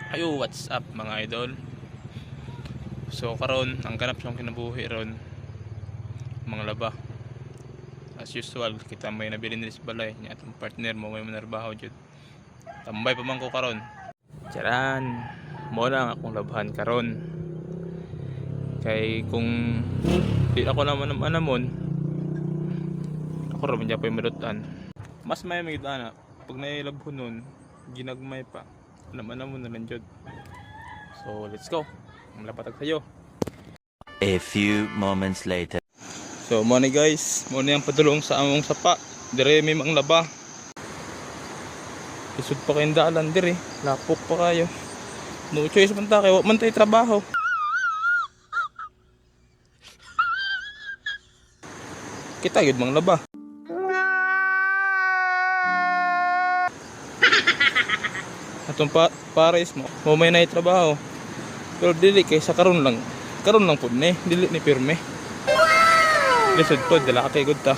Ayo, what's up mga idol? So karon ang ganap sa kinabuhi ron mga laba. As usual, kita may nabili nila sa balay niya atong partner mo may manarbaho jud. Tambay pa man ko karon. Tiyaran, mo lang akong labahan karon. Kay kung di ako naman anamon, ako ra man gyapon madutan. Mas may magid-ana pag nailabhon nun, ginagmay pa. Naman na lang jud. So let's go. Ang lapatag sayo. A few moments later. So mo ni guys, mo ni ang padulong sa among sapa. Dire may mang laba. Isud pa kayong dalan dire, lapok pa kayo. No choice man ta kay wa man tay trabaho. Kita gyud mang laba. Atong pares mo may nay trabaho. Pero dili kay sa karon lang pud ni, dili ni pirme. Lisod po, dala ka kay good ta.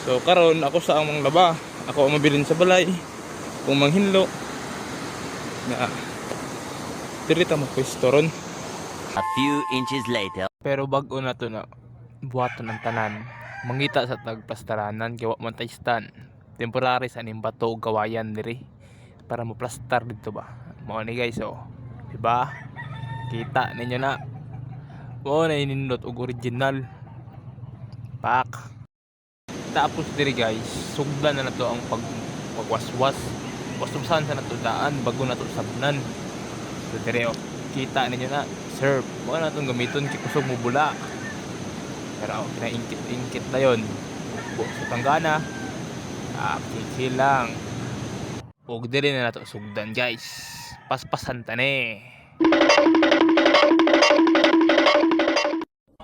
So karon ako sa among laba, ako ang mabilin sa balay. Kung manghinlo na diri ta mo pwesto ron. A few inches later. Pero bag-o na to na buhaton ang tanan. Mangita sa tagplastaranan kay wa man tay stan. Temporary sa ning bato ug kawayan diri para mo plastar dito ba. Mao ni guys oh. Diba? Kita ninyo na. Mao na inindot og original. Pak. Tapos diri guys, sugdan na nato ang pagwaswas. Waswasan sa nato daan bago nato sabnan. So diri oh, kita ninyo na. Serve. Mao na tong gamiton kay kusog mo bula. Pero kinaingkit-ingkit na yon. Sa tanggana. Chill lang. Huwag diri na nato sugdan guys. Paspasan ta ni.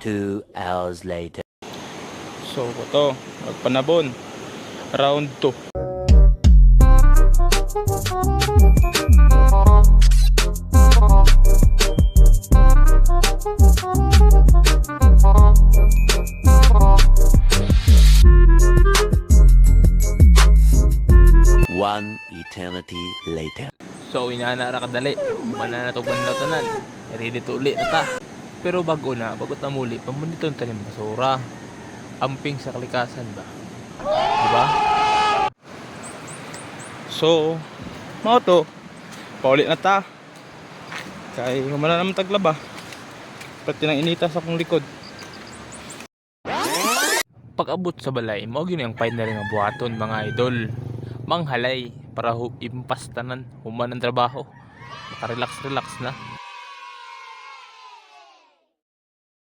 2 hours later. So ito, magpanabon. Round 2. One eternity later. So inana ra kadali. Mana na to banlaw tanan. Ready to uli na ta. Pero bago ta muli, pamuniton tanim basura. Amping sa kalikasan ba? Diba? So, mao to. Paulit na ta. Kay humana naman taglaba. Pati nang inita sa akong likod. Pag-abot sa balay, mao gyud ang final nga buhaton mga idol. Manghalay para impas tanan human ang trabaho. Maka-relax na.